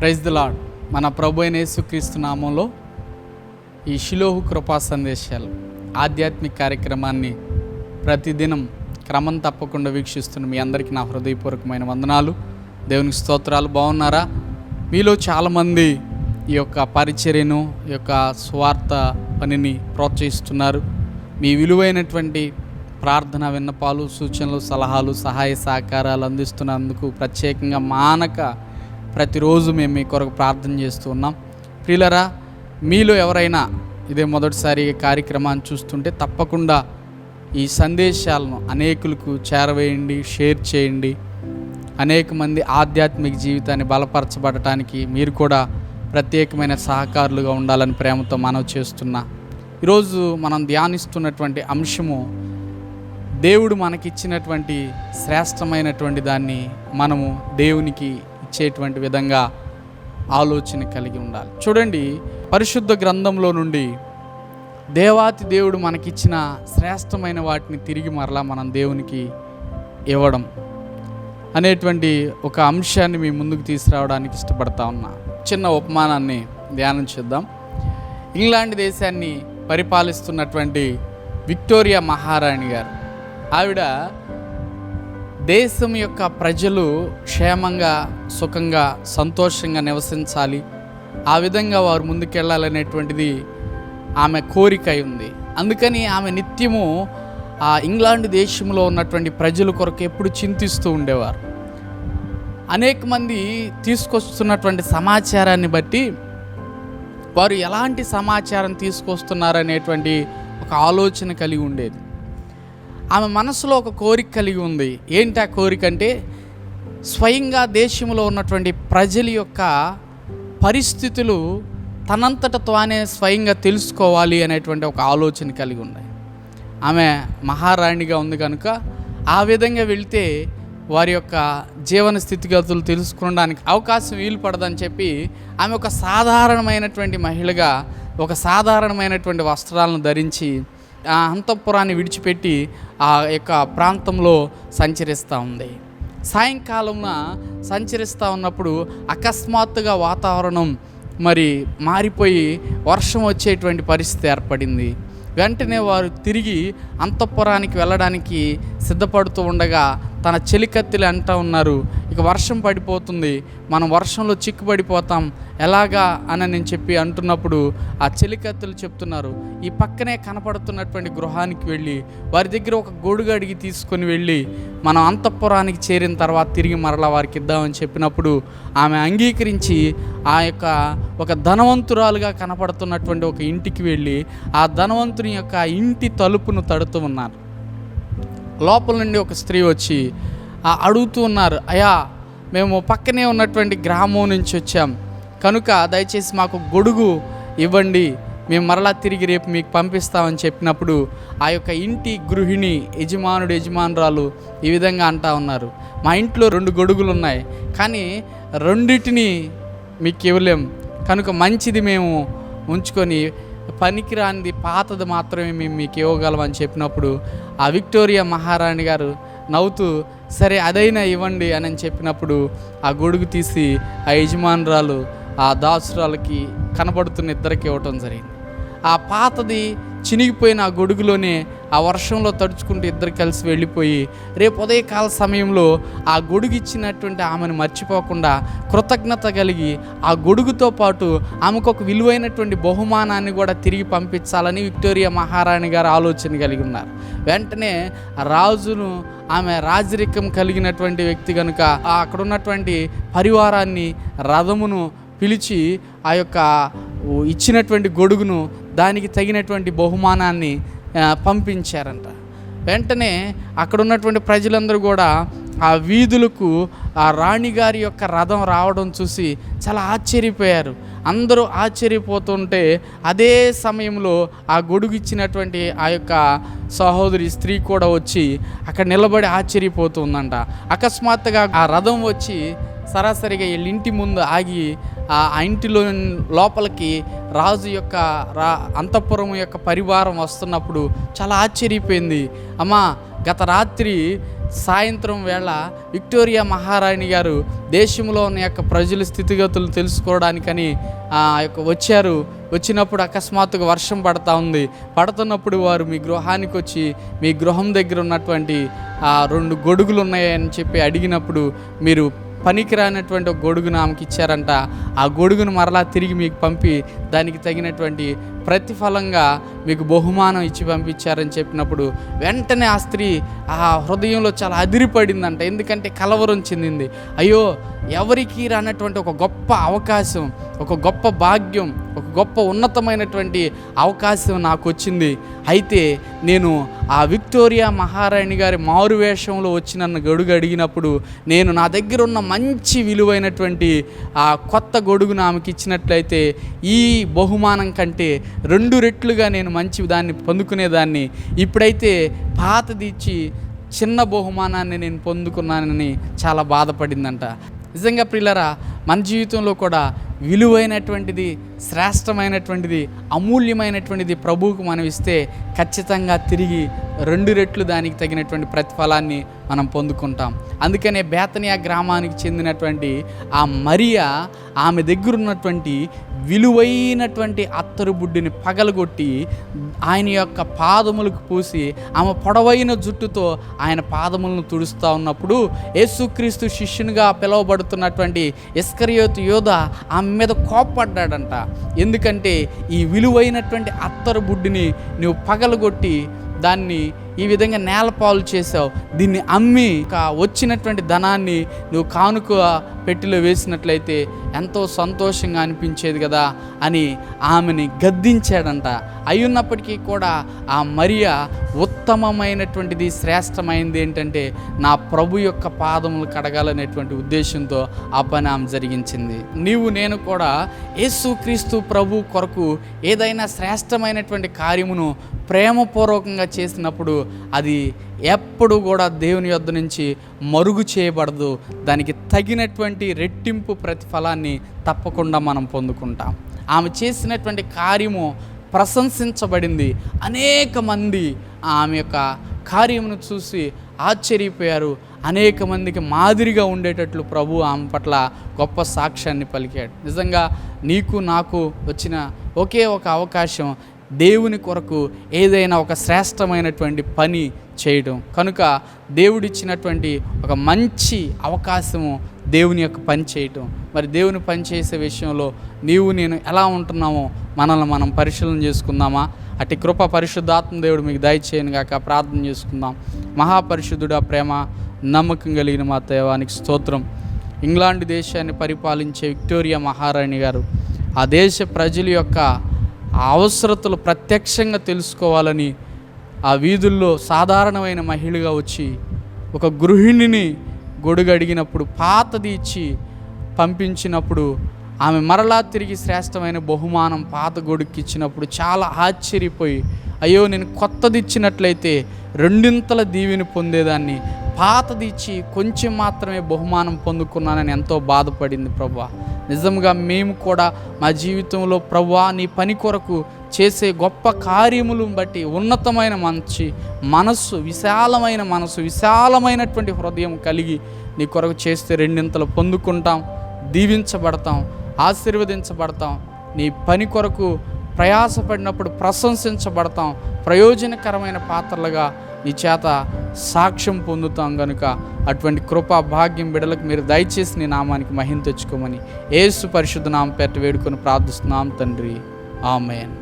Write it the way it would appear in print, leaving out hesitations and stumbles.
Praise the lord. మన ప్రభు అయిన యేసుక్రీస్తు నామంలో ఈ షిలోహు కృపా సందేశాలు ఆధ్యాత్మిక కార్యక్రమాన్ని ప్రతిదినం క్రమం తప్పకుండా వీక్షిస్తున్న మీ అందరికీ నా హృదయపూర్వకమైన వందనాలు. దేవునికి స్తోత్రాలు. బాగున్నారా? మీలో చాలామంది ఈ యొక్క పరిచర్యను, ఈ యొక్క స్వార్థ పనిని ప్రోత్సహిస్తున్నారు. మీ విలువైనటువంటి ప్రార్థన విన్నపాలు, సూచనలు, సలహాలు, సహాయ సహకారాలు అందిస్తున్నందుకు ప్రత్యేకంగా మానక ప్రతిరోజు మేము మీ కొరకు ప్రార్థన చేస్తూ ఉన్నాం. ప్రియులరా, మీలో ఎవరైనా ఇదే మొదటిసారి కార్యక్రమాన్ని చూస్తుంటే తప్పకుండా ఈ సందేశాలను అనేకులకు చేరవేయండి, షేర్ చేయండి. అనేక మంది ఆధ్యాత్మిక జీవితాన్ని బలపరచబడటానికి మీరు కూడా ప్రత్యేకమైన సహకారులుగా ఉండాలని ప్రేమతో మనవి చేస్తున్నా. ఈరోజు మనం ధ్యానిస్తున్నటువంటి అంశము, దేవుడు మనకిచ్చినటువంటి శ్రేష్టమైనటువంటి దాన్ని మనము దేవునికి ఇచ్చేటువంటి విధంగా ఆలోచన కలిగి ఉండాలి. చూడండి, పరిశుద్ధ గ్రంథంలో నుండి దేవాతి దేవుడు మనకిచ్చిన శ్రేష్టమైన వాటిని తిరిగి మరలా మనం దేవునికి ఇవ్వడం అనేటువంటి ఒక అంశాన్ని మీ ముందుకు తీసుకురావడానికి ఇష్టపడతా ఉన్నా. చిన్న ఉపమానాన్ని ధ్యానం చేద్దాం. ఇంగ్లాండ్ దేశాన్ని పరిపాలిస్తున్నటువంటి విక్టోరియా మహారాణి గారు, ఆవిడ దేశం యొక్క ప్రజలు క్షేమంగా, సుఖంగా, సంతోషంగా నివసించాలి, ఆ విధంగా వారు ముందుకెళ్ళాలనేటువంటిది ఆమె కోరిక ఉంది. అందుకని ఆమె నిత్యము ఆ ఇంగ్లాండ్ దేశంలో ఉన్నటువంటి ప్రజల కొరకు ఎప్పుడు చింతిస్తూ ఉండేవారు. అనేక మంది తీసుకొస్తున్నటువంటి సమాచారాన్ని బట్టి వారు ఎలాంటి సమాచారం తీసుకొస్తున్నారనేటువంటి ఒక ఆలోచన కలిగి ఉండేది. ఆమె మనసులో ఒక కోరిక కలిగి ఉంది. ఏంటి ఆ కోరిక అంటే, స్వయంగా దేశంలో ఉన్నటువంటి ప్రజల యొక్క పరిస్థితులు తనంతట తానే స్వయంగా తెలుసుకోవాలి అనేటువంటి ఒక ఆలోచన కలిగి ఉంది. ఆమె మహారాణిగా ఉంది కనుక ఆ విధంగా వెళితే వారి యొక్క జీవన స్థితిగతులు తెలుసుకోవడానికి అవకాశం వీలు పడదని చెప్పి ఆమె ఒక సాధారణమైనటువంటి మహిళగా ఒక సాధారణమైనటువంటి వస్త్రాలను ధరించి ఆ అంతఃపురాన్ని విడిచిపెట్టి ఆ యొక్క ప్రాంతంలో సంచరిస్తూ ఉంది. సాయంకాలం సంచరిస్తూ ఉన్నప్పుడు అకస్మాత్తుగా వాతావరణం మారిపోయి వర్షం వచ్చేటువంటి పరిస్థితి ఏర్పడింది. వెంటనే వారు తిరిగి అంతఃపురానికి వెళ్ళడానికి సిద్ధపడుతూ ఉండగా తన చెలికత్తెలు అంటూ ఉన్నారు, ఇక వర్షం పడిపోతుంది, మనం వర్షంలో చిక్కుపడిపోతాం ఎలాగా అని నేను చెప్పి అంటున్నప్పుడు ఆ చెలికత్తెలు చెప్తున్నారు, ఈ పక్కనే కనపడుతున్నటువంటి గృహానికి వెళ్ళి వారి దగ్గర ఒక గొడుగు అడిగి తీసుకొని వెళ్ళి మనం అంతఃపురానికి చేరిన తర్వాత తిరిగి మరలా వారికి ఇద్దామని చెప్పినప్పుడు ఆమె అంగీకరించి ఆ యొక్క ఒక ధనవంతురాలుగా కనపడుతున్నటువంటి ఒక ఇంటికి వెళ్ళి ఆ ధనవంతుని యొక్క ఇంటి తలుపును తడుతూ ఉన్నారు. లోపల నుండి ఒక స్త్రీ వచ్చి అడుగుతూ ఉన్నారు, అయ్యా, మేము పక్కనే ఉన్నటువంటి గ్రామం నుంచి వచ్చాం కనుక దయచేసి మాకు గొడుగు ఇవ్వండి, మేము మరలా తిరిగి రేపు మీకు పంపిస్తామని చెప్పినప్పుడు ఆ యొక్క ఇంటి గృహిణి, యజమానురాలు ఈ విధంగా అంటా ఉన్నారు, మా ఇంట్లో 2 గొడుగులు ఉన్నాయి, కానీ రెండిటిని మీకు ఇవ్వలేం కనుక మంచిది మేము ఉంచుకొని పనికిరానిది పాతది మాత్రమే మేము మీకు ఇవ్వగలం అని చెప్పినప్పుడు ఆ విక్టోరియా మహారాణి గారు నవ్వుతూ, సరే అదైనా ఇవ్వండి అని చెప్పినప్పుడు ఆ గొడుగు తీసి ఆ యజమానురాలు ఆ దాసురాలకి కనబడుతున్న ఇద్దరికి ఇవ్వటం జరిగింది. ఆ పాతది చినిగిపోయిన ఆ గొడుగులోనే ఆ వర్షంలో తడుచుకుంటూ ఇద్దరు కలిసి వెళ్ళిపోయి రేపు ఉదయకాల సమయంలో ఆ గొడుగు ఇచ్చినటువంటి ఆమెను మర్చిపోకుండా కృతజ్ఞత కలిగి ఆ గొడుగుతో పాటు ఆమెకు ఒక విలువైనటువంటి బహుమానాన్ని కూడా తిరిగి పంపించాలని విక్టోరియా మహారాణి గారు ఆలోచన కలిగి ఉన్నారు. వెంటనే రాజును, ఆమె రాజరికం కలిగినటువంటి వ్యక్తి కనుక అక్కడ ఉన్నటువంటి పరివారాన్ని, రథమును పిలిచి ఆ యొక్క ఇచ్చినటువంటి గొడుగును, దానికి తగినటువంటి బహుమానాన్ని పంపించారంట. వెంటనే అక్కడ ఉన్నటువంటి ప్రజలందరూ కూడా ఆ వీధులకు ఆ రాణిగారి యొక్క రథం రావడం చూసి చాలా ఆశ్చర్యపోయారు. అందరూ ఆశ్చర్యపోతుంటే అదే సమయంలో ఆ గొడుగు ఇచ్చినటువంటి ఆ యొక్క సహోదరి స్త్రీ కూడా వచ్చి అక్కడ నిలబడి ఆశ్చర్యపోతుందంట. అకస్మాత్తుగా ఆ రథం వచ్చి సరాసరిగా వీళ్ళ ఇంటి ముందు ఆగి ఆ ఇంటిలో లోపలికి రాజు యొక్క అంతఃపురం యొక్క పరివారం వస్తున్నప్పుడు చాలా ఆశ్చర్యపోయింది. అమ్మా, గత రాత్రి సాయంత్రం వేళ విక్టోరియా మహారాణి గారు దేశంలో ఉన్న యొక్క ప్రజల స్థితిగతులు తెలుసుకోవడానికని వచ్చారు. వచ్చినప్పుడు అకస్మాత్తుగా వర్షం పడుతున్నప్పుడు వారు మీ గృహానికి వచ్చి మీ గృహం దగ్గర ఉన్నటువంటి 2 గొడుగులు ఉన్నాయని చెప్పి అడిగినప్పుడు మీరు పనికిరానటువంటి ఒక గొడుగును ఆమెకి ఇచ్చారంట. ఆ గొడుగును మరలా తిరిగి మీకు పంపి దానికి తగినటువంటి ప్రతిఫలంగా మీకు బహుమానం ఇచ్చి పంపించారని చెప్పినప్పుడు వెంటనే ఆ స్త్రీ ఆ హృదయంలో చాలా అదిరిపడిందంట. ఎందుకంటే కలవరం చెందింది. అయ్యో, ఎవరికి రానటువంటి ఒక గొప్ప అవకాశం, ఒక గొప్ప భాగ్యం, ఒక గొప్ప ఉన్నతమైనటువంటి అవకాశం నాకు వచ్చింది. అయితే నేను ఆ విక్టోరియా మహారాణి గారి మారు వేషంలో వచ్చి నన్ను గొడుగు అడిగినప్పుడు నేను నా దగ్గర ఉన్న మంచి విలువైనటువంటి ఆ కొత్త గొడుగును ఆమెకి ఇచ్చినట్లయితే ఈ బహుమానం కంటే 2 రెట్లుగా నేను మంచి దాన్ని పొందుకునేదాన్ని. ఇప్పుడైతే పాతది ఇచ్చి చిన్న బహుమానాన్ని నేను పొందుకున్నానని చాలా బాధపడిందంట. నిజంగా ప్రియులారా, మన జీవితంలో కూడా విలువైనటువంటిది, శ్రేష్టమైనటువంటిది, అమూల్యమైనటువంటిది ప్రభువుకు మనం ఇస్తే ఖచ్చితంగా తిరిగి 2 రెట్లు దానికి తగినటువంటి ప్రతిఫలాన్ని మనం పొందుకుంటాం. అందుకనే బేతనియా గ్రామానికి చెందినటువంటి ఆ మరియా ఆమె దగ్గర ఉన్నటువంటి విలువైనటువంటి అత్తరు బుడ్డిని పగలగొట్టి ఆయన యొక్క పాదములకు పూసి ఆమె పొడవైన జుట్టుతో ఆయన పాదములను తుడుస్తూ ఉన్నప్పుడు యేసుక్రీస్తు శిష్యునిగా పిలువబడుతున్నటువంటి ఇస్కరియోతు యోధ ఆమె మీద కోప్పడ్డాడంట. ఎందుకంటే ఈ విలువైనటువంటి అత్తరు బుడ్డిని నువ్వు పగలగొట్టి దాన్ని ఈ విధంగా నేలపాలు చేసావు, దీన్ని అమ్మి వచ్చినటువంటి ధనాన్ని నువ్వు కానుక పెట్టిలో వేసినట్లయితే ఎంతో సంతోషంగా అనిపించేది కదా అని ఆమెని గద్దించాడంట. అయ్యున్నప్పటికీ కూడా ఆ మరియా ఉత్తమమైనటువంటిది, శ్రేష్టమైనది ఏంటంటే నా ప్రభు యొక్క పాదములు కడగాలనేటువంటి ఉద్దేశంతో ఆ పని ఆమె జరిగించింది. నీవు నేను కూడా యేసుక్రీస్తు ప్రభు కొరకు ఏదైనా శ్రేష్టమైనటువంటి కార్యమును ప్రేమపూర్వకంగా చేసినప్పుడు అది ఎప్పుడు కూడా దేవుని యొద్ద నుంచి మరుగు చేయబడదు. దానికి తగినటువంటి రెట్టింపు ప్రతిఫలాన్ని తప్పకుండా మనం పొందుకుంటాం. ఆమె చేసినటువంటి కార్యము ప్రశంసించబడింది. అనేక మంది ఆమె యొక్క కార్యమును చూసి ఆశ్చర్యపోయారు. అనేక మందికి మాదిరిగా ఉండేటట్లు ప్రభు ఆమె పట్ల గొప్ప సాక్ష్యాన్ని పలికాడు. నిజంగా నీకు నాకు వచ్చిన ఒకే ఒక అవకాశం దేవుని కొరకు ఏదైనా ఒక శ్రేష్టమైనటువంటి పని చేయడం. కనుక దేవుడిచ్చినటువంటి ఒక మంచి అవకాశము దేవుని యొక్క పని చేయటం. మరి దేవుని పని చేసే విషయంలో నీవు నేను ఎలా ఉంటున్నామో మనల్ని మనం పరిశీలన చేసుకుందామా? అట్టి కృప పరిశుద్ధాత్మ దేవుడు మీకు దయచేయను గాక. ప్రార్థన చేసుకుందాం. మహాపరిశుద్ధుడా, ప్రేమ నమ్మకం కలిగిన మా దైవానికి స్తోత్రం. ఇంగ్లాండ్ దేశాన్ని పరిపాలించే విక్టోరియా మహారాణి గారు ఆ దేశ ప్రజల యొక్క అవసరతలు ప్రత్యక్షంగా తెలుసుకోవాలని ఆ వీధుల్లో సాధారణమైన మహిళగా వచ్చి ఒక గృహిణిని గొడుగు అడిగినప్పుడు పాతది ఇచ్చి పంపించినప్పుడు ఆమె మరలా తిరిగి శ్రేష్టమైన బహుమానం పాత గొడుగుకి ఇచ్చినప్పుడు చాలా ఆశ్చర్యపోయి, అయ్యో నేను కొత్తది ఇచ్చినట్లయితే 2 దీవెని పొందేదాన్ని, పాతది ఇచ్చి కొంచెం మాత్రమే బహుమానం పొందుకున్నానని ఎంతో బాధపడింది. ప్రభువా, నిజంగా మేము కూడా మా జీవితంలో ప్రభువా నీ పని కొరకు చేసే గొప్ప కార్యములను బట్టి ఉన్నతమైన మంచి మనస్సు, విశాలమైన మనస్సు, విశాలమైనటువంటి హృదయం కలిగి నీ కొరకు చేస్తే 2 పొందుకుంటాం, దీవించబడతాం, ఆశీర్వదించబడతాం. నీ పని కొరకు ప్రయాసపడినప్పుడు ప్రశంసించబడతాం, ప్రయోజనకరమైన పాత్రలుగా నీ చేత సాక్ష్యం పొందుతాం. కనుక అటువంటి కృపా భాగ్యం బిడ్డలకు మీరు దయచేసి నీ నామానికి మహిమ తెచ్చుకోమని యేసు పరిశుద్ధ నామం పేరిట వేడుకొని ప్రార్థిస్తున్నాం తండ్రి. ఆమేన్.